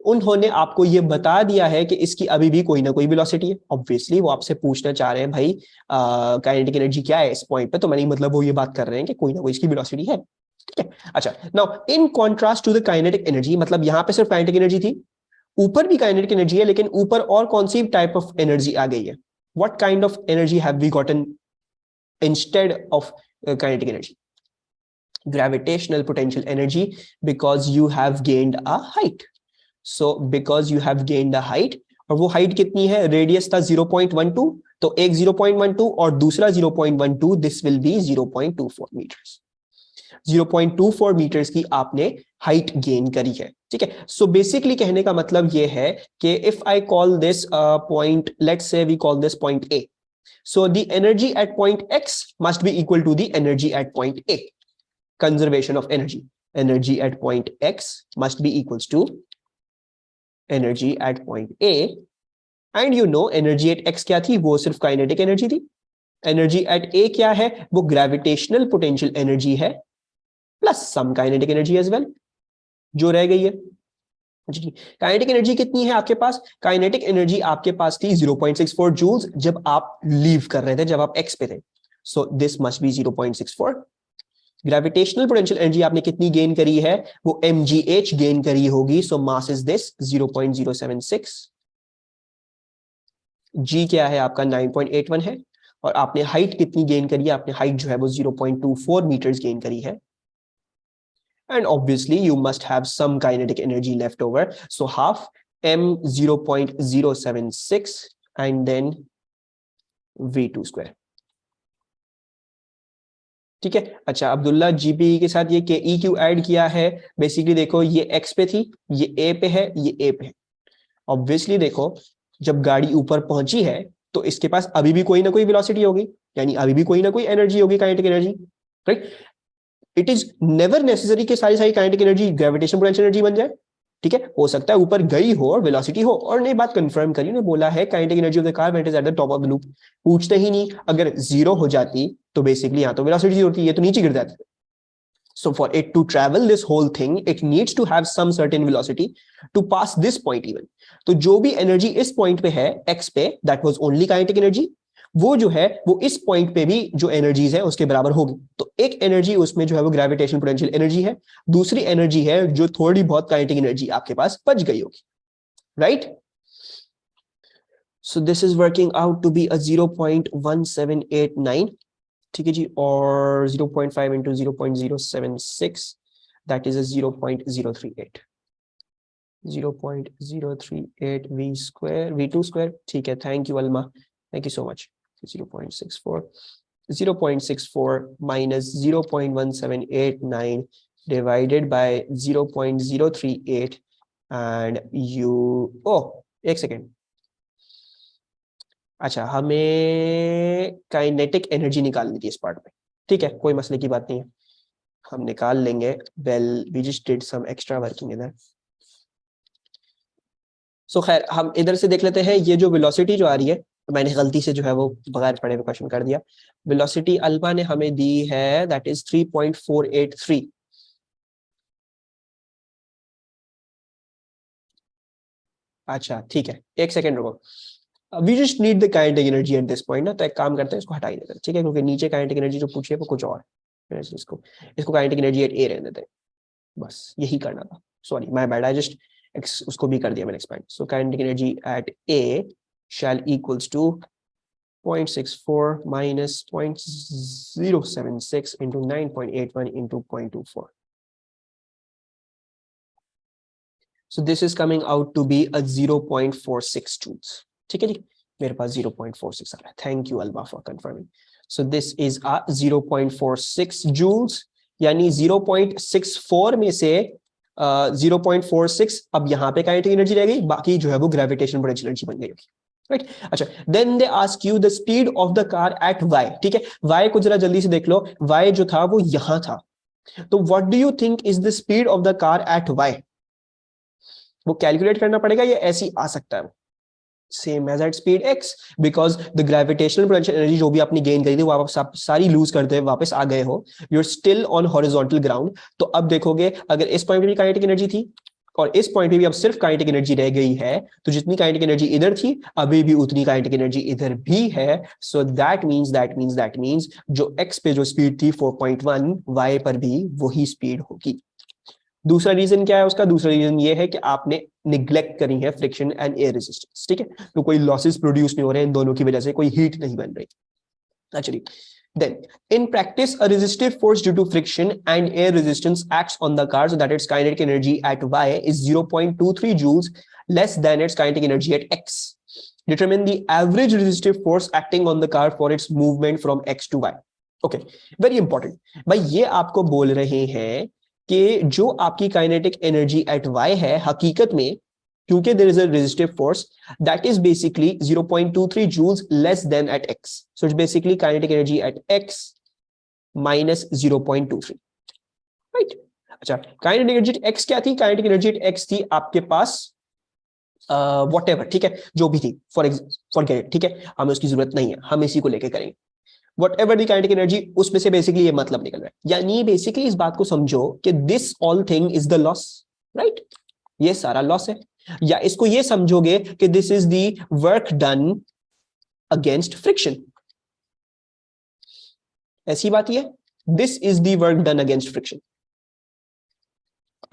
उन्होंने आपको ये बता दिया है कि इसकी अभी भी कोई ना कोई वेलोसिटी है, ऑब्वियसली वो आपसे पूछना चाह रहे हैं भाई काइनेटिक एनर्जी क्या है इस पॉइंट पे, तो मैंने मतलब वो ये बात कर रहे हैं कि कोई ना कोई इसकी वेलोसिटी है, ठीक है। अच्छा, now in contrast to the kinetic energy, मतलब यहां पे सिर्फ काइनेटिक एनर्जी थी, ऊपर भी काइनेटिक एनर्जी है, लेकिन ऊपर और कौन सी टाइप ऑफ एनर्जी आ गई है, what kind of energy have we gotten instead of kinetic energy, gravitational potential energy, because you have gained a height. So because you have gained a height, और वो हाइट कितनी है, radius था 0.12, तो एक 0.12 और दूसरा 0.12, this will be 0.24 metres, 0.24 metres की आपने हाइट गेन करी है, ठीक है। सो बेसिकली कहने का मतलब ये है कि if I call this point, let's say we call this point A, so the energy at point X must be equal to the energy at point A, conservation of energy at point x must be equals to energy at point a, and you know energy at x क्या थी, वो सिर्फ kinetic energy थी, energy at a क्या है, वो gravitational potential energy है plus some kinetic energy as well, जो रह गई है जी। काइनेटिक एनर्जी कितनी है आपके पास? काइनेटिक एनर्जी आपके पास थी 0.64 जूल्स जब आप लीव कर रहे थे, जब आप एक्स पे थे। So this must be 0.64। Gravitational potential energy आपने कितनी गेन करी है? वो mgh गेन करी होगी। सो मास इज दिस 0.076। g क्या है आपका? 9.81 है। और आपने हाइट कितनी गेन करी है? आपने हाइट जो है वो 0.24 मीटर्स गेन करी है। And obviously you must have some kinetic energy left over, so half m 0.076 and then v2 square। ठीक है। अच्छा, अब्दुल्ला जीपी के साथ ये के ई क्यू ऐड किया है। बेसिकली देखो, ये x पे थी, ये a पे है, ये a पे है। ऑब्वियसली देखो, जब गाड़ी ऊपर पहुंची है तो इसके पास अभी भी कोई ना कोई वेलोसिटी होगी, यानी अभी भी कोई ना कोई एनर्जी होगी, kinetic energy, right. It is never necessary कि सारी सारी kinetic energy gravitation potential energy बन जाए। ठीक है, हो सकता है ऊपर गई हो और वेलोसिटी हो। और ने बात कंफर्म करी, ने बोला है kinetic energy of the car when it is at the top of the loop. पूछते ही नहीं, अगर जीरो हो जाती तो बेसिकली यहां तो वेलोसिटी होती है, तो नीचे गिर जाती। So for it to travel this whole thing, it needs to have some certain velocity to pass this point even. तो जो भी एनर्जी इस पॉइंट पे है x पे, that was only kinetic energy, वो जो है वो इस पॉइंट पे भी जो एनर्जीज है उसके बराबर होगी। तो एक एनर्जी उसमें जो है वो ग्रेविटेशन पोटेंशियल एनर्जी है, दूसरी एनर्जी है जो थोड़ी बहुत काइनेटिक एनर्जी आपके पास बच गई होगी, right. So this is working out to be a 0.1789, ठीक है जी। और 0.5 into 0.076 that is a 0.038, 0.038 v square, v2 square. ठीक है, thank you Alma, thank you so much. 0.64 0.64 minus 0.1789 divided by 0.038 and you, oh एक सेकेंड, अच्छा हमें kinetic energy निकालनी थी इस पार्ट में। ठीक है, कोई मसले की बात नहीं है, हम निकाल लेंगे। Well we just did some extra working इधर। सो खैर हम इधर से देख लेते हैं, ये जो वेलोसिटी जो आ रही है, मैंने गलती से जो है वो बगैर पढ़े हुए क्वेश्चन कर दिया। वेलोसिटी अल्फा ने हमें दी है दैट इज 3.483। अच्छा ठीक है, एक सेकेंड रुको। We just need the kinetic energy at this point ना, तो एक काम करते हैं, इसको हटा ही देते हैं, ठीक है, क्योंकि नीचे काइनेटिक एनर्जी जो पूछी है वो कुछ और है। इसको इसको काइनेटिक एनर्जी एट ए रहने देते हैं, बस यही करना था। Sorry my bad, I just उसको भी कर दिया मैंने expand. So kinetic energy eight A shall equals to 0.64 minus 0.076 into 9.81 into 0.24. So this is coming out to be a 0.46 joules. ठीक है जी, मेरे पास 0.46 आ रहा है। Thank you Alba for confirming. So this is a 0.46 joules, यानी 0.64 में से 0.46 अब यहाँ पे काइनेटिक एनर्जी रह गई, बाकी जो है वो ग्रेविटेशन पोटेंशियल एनर्जी बन गई होगी, राइट। अच्छा, then they ask you the speed of the car at y। ठीक है, y को जरा जल्दी से देख लो, y जो था वो यहां था, तो what do you think is the speed of the car at y? वो कैलकुलेट करना पड़ेगा, ये ऐसी आ सकता है same as at speed x, because the gravitational potential energy जो भी आपने गेन करी थी वो आप सारी लूज करते हुए वापस आ गए हो, you are still on horizontal ground. तो अब देखोगे, अगर इस पॉइंट पे भी काइनेटिक एनर्जी थी और इस पॉइंट पे भी अब सिर्फ काइनेटिक एनर्जी रह गई है, तो जितनी काइनेटिक एनर्जी इधर थी अभी भी उतनी काइनेटिक एनर्जी इधर भी है। सो दैट मींस जो x पे जो स्पीड थी 4.1, y पर भी वही स्पीड होगी। दूसरा रीजन क्या है उसका? दूसरा रीजन ये है कि आपने निग्लेक्ट करी है फ्रिक्शन एंड एयर रेजिस्टेंस, ठीक है, तो कोई लॉसेस प्रोड्यूस नहीं हो रहे इन दोनों की वजह से, कोई हीट नहीं बन रही। Actually, then in practice a resistive force due to friction and air resistance acts on the car so that its kinetic energy at y is 0.23 joules less than its kinetic energy at x. Determine the average resistive force acting on the car for its movement from x to y. Okay, very important. भाई ये आपको बोल रहे हैं कि जो आपकी kinetic energy eight y है, हकीकत में क्योंकि there is a resistive force that is basically 0.23 joules less than at x, so it's basically kinetic energy at x minus 0.23, right? अच्छा, kinetic energy at x क्या थी? kinetic energy at x थी आपके पास whatever, ठीक है, जो भी थी, forget, ठीक है, हमें उसकी जरूरत नहीं है, हम इसी को लेके करेंगे। whatever the kinetic energy, उसमें से बेसिकली ये मतलब निकल रहा है, यानी बेसिकली इस बात को समझो कि this all thing is the loss, right, ये सारा लॉस है। या इसको ये समझोगे कि this is the work done against friction, ऐसी बात ये, this is the work done against friction.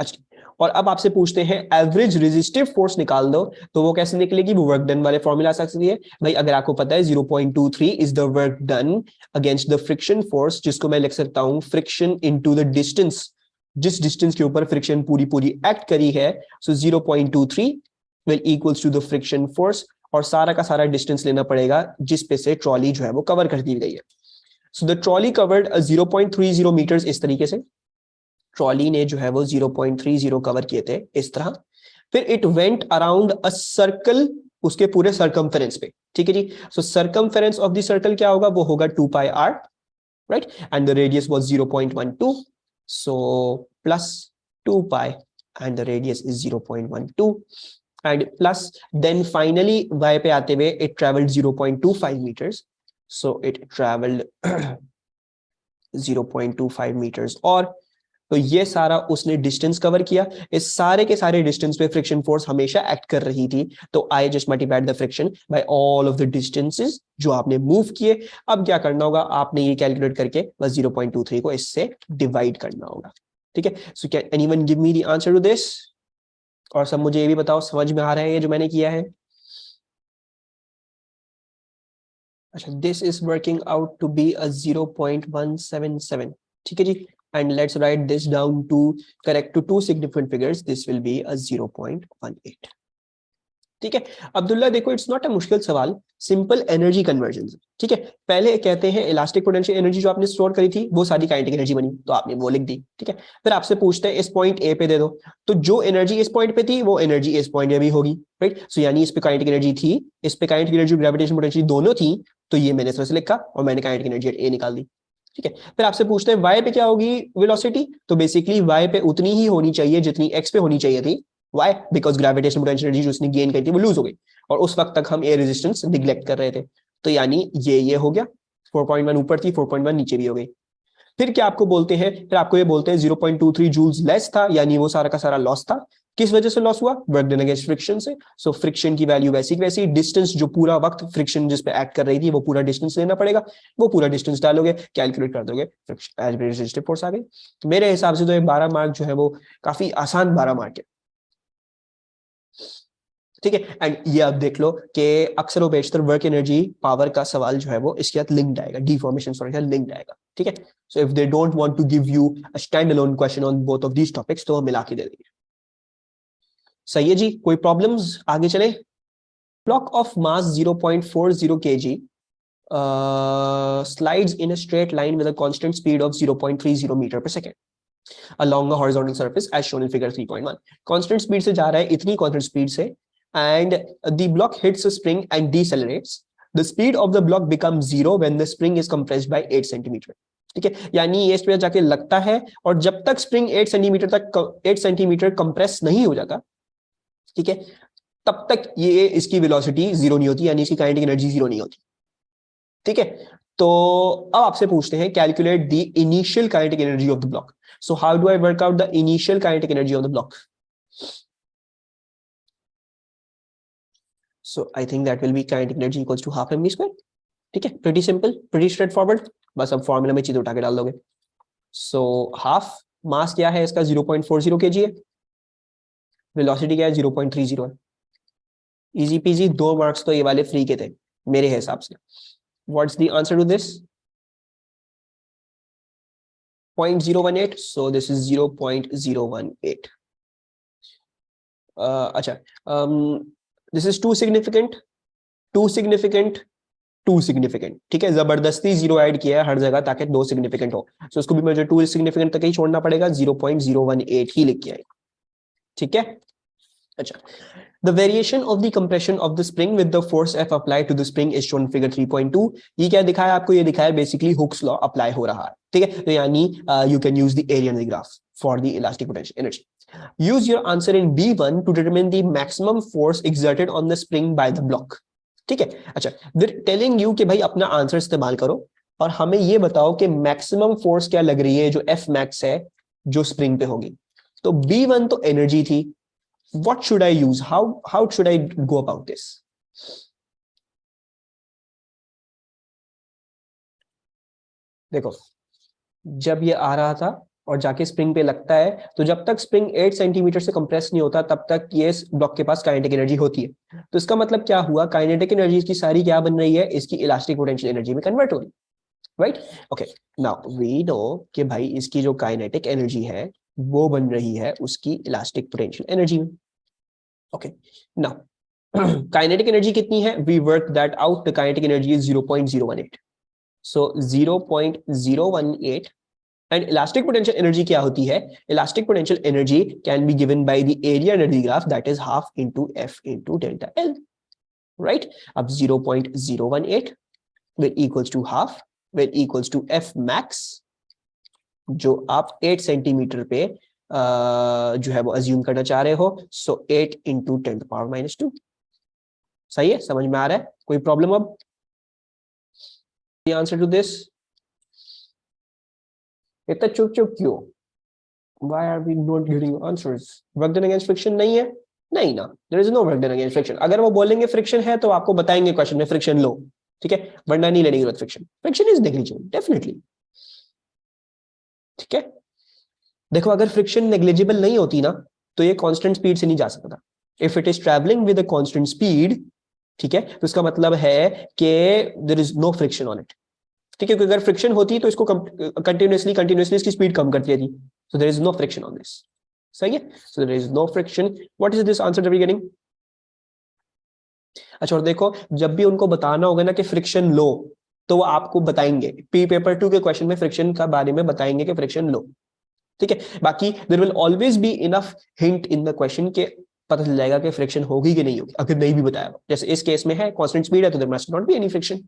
अच्छा, और अब आपसे पूछते हैं एवरेज रेजिस्टिव फोर्स निकाल दो, तो वो कैसे निकलेगी, वो वर्क डन वाले फॉर्मूला सकती है भाई। अगर आपको पता है 0.23 is the work done against the friction force, जिसको मैं लिख सकता हूं फ्रिक्शन इनटू द डिस्टेंस, जिस डिस्टेंस के ऊपर फ्रिक्शन पूरी पूरी एक्ट करी है, सो 0.23 will equals to the friction force, और सारा का सारा डिस्टेंस लेना पड़ेगा जिस पे से ट्रॉली जो है वो कवर कर दी गई है। So the trolley covered 0.30 metres, इस तरीके से ट्रॉली ने जो है वो 0.30 कवर किए थे इस तरह। फिर it went around a circle, उसके पूरे सर्कमफेरेंस पे, ठीक है जी। So circumference of the circle क्या होगा, वो होगा 2 pi r, right, and the radius was 0.12, so plus 2 pi and the radius is 0.12 and plus then finally y पे आते हुए it travelled 0.25 metres, so it travelled 0.25 metres, और तो ये सारा उसने डिस्टेंस कवर किया। इस सारे के सारे डिस्टेंस पे फ्रिक्शन फोर्स हमेशा एक्ट कर रही थी, तो I just multiplied the friction by all of the distances जो आपने मूव किए। अब क्या करना होगा, आपने ये कैलकुलेट करके बस 0.23 को इससे डिवाइड करना होगा, ठीक है। So can anyone give me the answer to this, और सब मुझे ये भी बताओ समझ में आ रहा है ये जो मैंने किया है। अच्छा, this is working out to be a 0.177, ठीक है जी। And let's write this down to correct to two significant figures. This will be a 0.18. ठीक है अब्दुल्ला, देखो इट्स नॉट अ मुश्किल सवाल, सिंपल एनर्जी कन्वर्जन, ठीक है। पहले कहते हैं इलास्टिक पोटेंशियल एनर्जी जो आपने स्टोर करी थी वो सारी काइनेटिक एनर्जी बनी, तो आपने वो लिख दी, ठीक है। फिर आपसे पूछते हैं इस पॉइंट ए पे दे दो, तो जो एनर्जी इस पॉइंट पे थी वो एनर्जी इस पॉइंट पे भी होगी, राइट। सो यानी इस पे काइनेटिक एनर्जी थी, इस पे काइनेटिक एनर्जी ग्रेविटेशन पोटेंशियल दोनों थी, तो ये मैंने इस तरह से लिखा और मैंने काइनेटिक एनर्जी ए निकाल दी, ठीक है। फिर आपसे पूछते हैं वाई पे क्या होगी वेलोसिटी, तो बेसिकली वाई पे उतनी ही होनी चाहिए जितनी एक्स पे होनी चाहिए थी। Why, because gravitation potential energy जो उसने गेन करी थी वो लूज हो गई, और उस वक्त तक हम एयर रेजिस्टेंस निग्लेक्ट कर रहे थे, तो यानी ये हो गया 4.1 ऊपर थी, 4.1 नीचे भी हो गई। फिर क्या आपको बोलते हैं, फिर आपको ये बोलते हैं 0.23 जूल्स लेस था, यानी वो सारा का सारा लॉस था। किस वजह से लॉस हुआ, वर्क डन अगेंस्ट फ्रिक्शन से। सो फ्रिक्शन की वैल्यू वैसी वैसी, डिस्टेंस जो पूरा वक्त फ्रिक्शन जिस पे एक्ट कर रही थी वो पूरा डिस्टेंस लेना पड़ेगा, वो पूरा डिस्टेंस डालोगे, कैलकुलेट कर दोगे, रेजिस्टिव फोर्स आ गई। मेरे हिसाब से तो ये 12 मार्क जो है वो काफी आसान 12 मार्क है, ठीक है। एंड ये आप देख लो कि अक्सर बेशतर वर्क एनर्जी पावर का सवाल जो है वो इसके साथ लिंक्ड आएगा, डिफॉर्मेशन सॉरी लिंक्ड आएगा, ठीक है। So if they don't want to give you a stand alone question on both of these topics, तो हम मिला के दे देंगे। सही है जी, कोई प्रॉब्लम्स, आगे चले। Block of mass 0.40 kg slides in a straight line with a constant speed of 0.30 meter per second along a horizontal surface as shown in figure 3.1. constant speed से जा रहा है, इतनी constant speed से, and the block hits a spring and decelerates. The speed of the block becomes 0 when the spring is compressed by 8 centimeter. ठीक है, यानी ये इस पे जाके लगता है, और जब तक स्प्रिंग 8 सेंटीमीटर कंप्रेस नहीं हो जाता, ठीक है, तब तक ये इसकी वेलोसिटी जीरो नहीं होती, यानी इसकी काइनेटिक एनर्जी जीरो नहीं होती, ठीक है। तो अब आपसे पूछते हैं calculate the initial kinetic energy of the block. So how do I work out the initial kinetic energy of the block? So I think that will be kinetic energy equals to half mv square, ठीक है, pretty simple, pretty straightforward, बस अब formula में चीज उठा के डाल दोगे। सो हाफ मास क्या है इसका 0.40 kg है, वेलोसिटी क्या है 0.30 है, इजी पीजी, 2 मार्क्स तो ये वाले फ्री के थे मेरे हिसाब से। What's the answer to this? 0.018, so this is 0.018. अच्छा, this is too significant, too significant, too significant, ठीक है, जबरदस्ती जीरो ऐड किया है हर जगह ताकि 2 सिग्निफिकेंट हो, सो उसको भी मुझे 2 सिग्निफिकेंट तक ही छोड़ना पड़ेगा, 0.018 ही लिख के आए, ठीक है। अच्छा, the variation of the compression of the spring with the force F applied to the spring is shown figure 3.2. ये क्या दिखाया आपको, ये दिखाया बेसिकली हुक्स लॉ अप्लाई हो रहा है, ठीक है। तो यानी you can use the area in the graph for the elastic potential energy. Use your answer in B1 to determine the maximum force exerted on the spring by the block. ठीक है, अच्छा, टेलिंग यू कि भाई अपना answer इस्तेमाल करो और हमें ये बताओ कि मैक्सिमम फोर्स क्या लग रही है जो एफ मैक्स है जो स्प्रिंग पे होगी। तो B1 तो एनर्जी थी. What should I use? How should I go about this? देखो, जब ये आ रहा था और जाके स्प्रिंग पे लगता है, तो जब तक स्प्रिंग 8 सेंटीमीटर से कंप्रेस नहीं होता तब तक ये ब्लॉक के पास काइनेटिक एनर्जी होती है. तो इसका मतलब क्या हुआ, काइनेटिक एनर्जी की सारी क्या बन रही है, इसकी इलास्टिक पोटेंशियल एनर्जी में कन्वर्ट हो रही है. Right, okay. Now we know कि भाई इसकी जो काइनेटिक एनर्जी है वो बन रही है उसकी इलास्टिक पोटेंशियल एनर्जी में. ओके, नाउ काइनेटिक एनर्जी कितनी है, we work that out. The kinetic energy is 0.018. So 0.018. And elastic potential energy क्या होती है, elastic potential energy can be given by the area under the graph, that is half into F into delta L. Right, अब 0.018 will equals to half will equals to f max, जो आप 8 centimetre पे जो है वो assume करना चाह रहे हो. सो 8 इंटू 10⁻². सही है, समझ में आ रहा है, कोई प्रॉब्लम? अब आंसर टू दिस. इतना चुप चुप क्यों? Why are we not getting answers? Work done against friction नहीं है, नहीं ना, there is no work done against friction. अगर वो बोलेंगे फ्रिक्शन है तो आपको बताएंगे क्वेश्चन में फ्रिक्शन लो, ठीक है, वरना नहीं लेने की जरूरत. Friction, friction is negligible definitely. ठीक है, देखो अगर फ्रिक्शन नेग्लिजिबल नहीं होती ना तो ये कांस्टेंट स्पीड से नहीं जा सकता. If it is travelling with a constant speed, ठीक है, तो इसका मतलब है कि there is no friction on it. ठीक है, क्योंकि अगर फ्रिक्शन होती तो इसको कंटिन्यूअसली इसकी स्पीड कम करती थी. So there is no friction on this. सही है, so there is no friction. What is this answer that we getting? अच्छा, और देखो जब भी उनको बताना होगा ना कि फ्रिक्शन लो, तो वो आपको बताएंगे पी पेपर 2 के क्वेश्चन में फ्रिक्शन का बारे में बताएंगे कि फ्रिक्शन लो. ठीक है, बाकी there will always be enough hint in the question के पता चल जाएगा कि फ्रिक्शन होगी कि नहीं होगी. अगर नहीं भी बताया, जैसे इस केस में है कांस्टेंट स्पीड है तो there must not be any friction.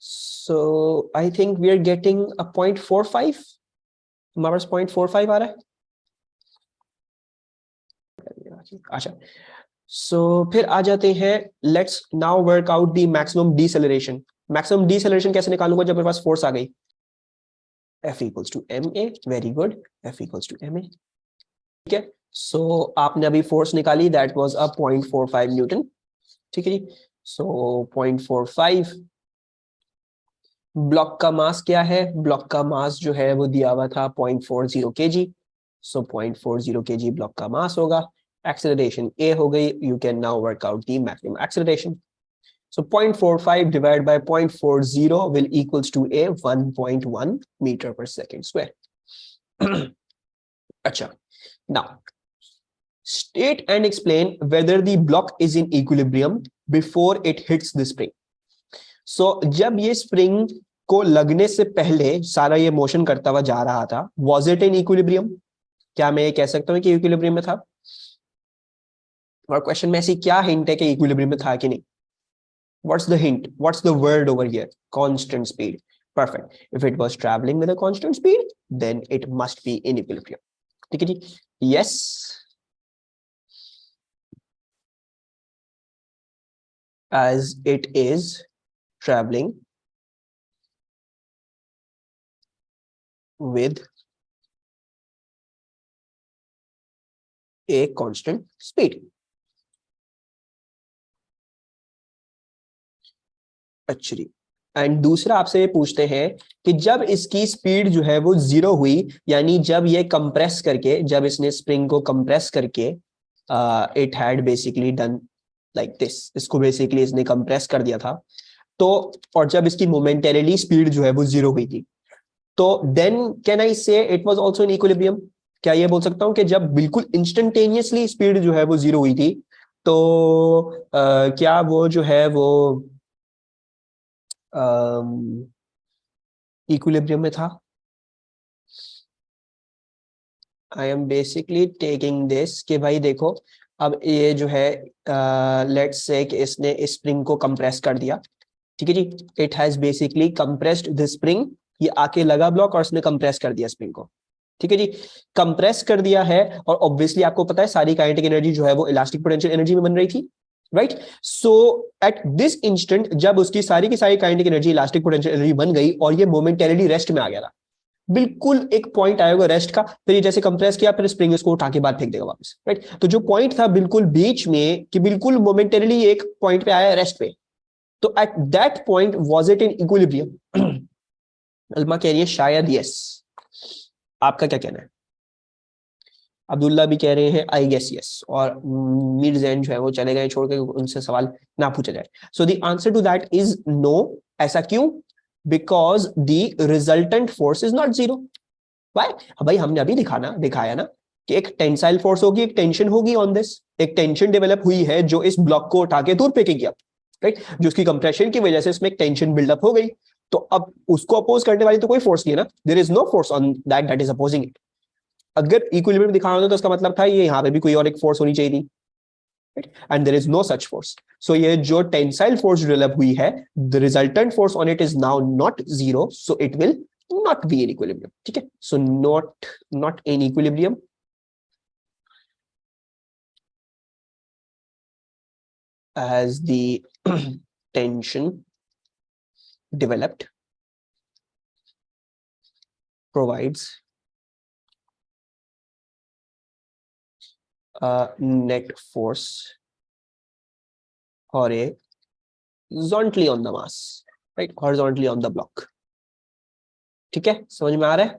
So I think we are getting a 0.45. हमारे पास 0.45 आ रहा है. अच्छा, सो फिर आ जाते हैं, let's now work out the maximum deceleration. Maximum deceleration कैसे निकालूंगा जब मेरे पास फोर्स आ गई? F equals to ma. Very good, F equals to ma. ठीक है, सो आपने अभी फोर्स निकाली, दैट वाज अ 0.45 न्यूटन. ठीक है जी, सो 0.45. ब्लॉक का मास क्या है, ब्लॉक का मास जो है वो दिया हुआ था 0.40 kg. सो 0.40 kg ब्लॉक का मास होगा. एक्सेलरेशन a हो गई. You can now work out the maximum acceleration. So 0.45 divided by 0.40 will equals to a 1.1 meter per second square. अच्छा, now state and explain whether the block is in equilibrium before it hits the spring. So जब ये spring को लगने से पहले सारा ये motion करता हुआ जा रहा था, was it in equilibrium? क्या मैं ये कह सकता हूँ कि इक्विलिब्रियम में था? और क्वेश्चन में ऐसी क्या हिंट है कि इक्विलिब्रियम में था कि नहीं? What's the hint? What's the word over here? Constant speed. Perfect. If it was traveling with a constant speed, then it must be in equilibrium. ठीक है जी? Yes. As it is traveling with a constant speed. अच्छी. And दूसरा आपसे ये पूछते हैं कि जब इसकी स्पीड जो है वो 0 हुई, यानी जब ये कंप्रेस करके, जब इसने स्प्रिंग को कंप्रेस करके, it had basically done like this, इसको बेसिकली इसने कंप्रेस कर दिया था, तो और जब इसकी मोमेंटरीली स्पीड जो है वो 0 हुई थी, तो देन कैन आई से it was also in equilibrium? क्या ये बोल सकता हूं कि जब बिल्कुल इंस्टेंटेनियसली स्पीड जो है वो 0 हुई थी, तो क्या वो जो है वो इक्विलिब्रियम में था? I am basically taking this कि भाई देखो, अब ये जो है लेट्स से कि इसने इस स्प्रिंग को कंप्रेस कर दिया. ठीक है जी, it has basically compressed the spring. ये आके लगा ब्लॉक और इसने कंप्रेस कर दिया स्प्रिंग को. ठीक है जी, कंप्रेस कर दिया है, और ऑब्वियसली आपको पता है सारी काइनेटिक एनर्जी जो है वो इलास्टिक पोटेंशियल एनर्जी में बन रही थी. Right, so at this instant जब उसकी सारी की सारी kinetic energy elastic potential energy बन गई और ये मोमेंटरीली रेस्ट में आ गया था, बिल्कुल एक पॉइंट आएगा रेस्ट का, फिर ये जैसे कंप्रेस किया फिर स्प्रिंग इसको उठा के बाहर फेंक देगा वापस, राइट। तो जो पॉइंट था बिल्कुल बीच में कि बिल्कुल मोमेंटरीली एक पॉइंट पे आया रेस्ट पे, तो at that point was it in equilibrium? Alma कह रही है शायद यस। आपका क्या कहना है? अब्दुल्ला भी कह रहे हैं आई गेस यस, और मीर जैन जो है वो चले गए छोड़ के, उनसे सवाल ना पूछा जाए। So the answer to that is no. ऐसा क्यों? Because the resultant force is not zero. Why? भाई हमने अभी दिखाया ना कि एक टेंसाइल फोर्स होगी, एक टेंशन होगी ऑन दिस, एक टेंशन डेवलप हुई है जो इस ब्लॉक को उठा के दूर फेंकेगी अब, राइट, जो उसकी कंप्रेशन की वजह से इसमें एक टेंशन बिल्डअप हो गई। तो अब उसको अपोज करने वाली तो कोई फोर्स नहीं है ना, there is no force on that that is opposing it. अगर इक्विलिब्रियम दिखाना होता तो उसका मतलब था ये यहाँ पे भी कोई और एक फोर्स होनी चाहिए थी, and there is no such force. So ये जो टेंसाइल फोर्स डेवलप हुई है, the resultant force on it is now not zero, so it will not be in equilibrium. ठीक है, so not in equilibrium as the tension developed provides a net force horizontally on the mass, right, horizontally on the block. ठीक है, समझ में आ रहा है?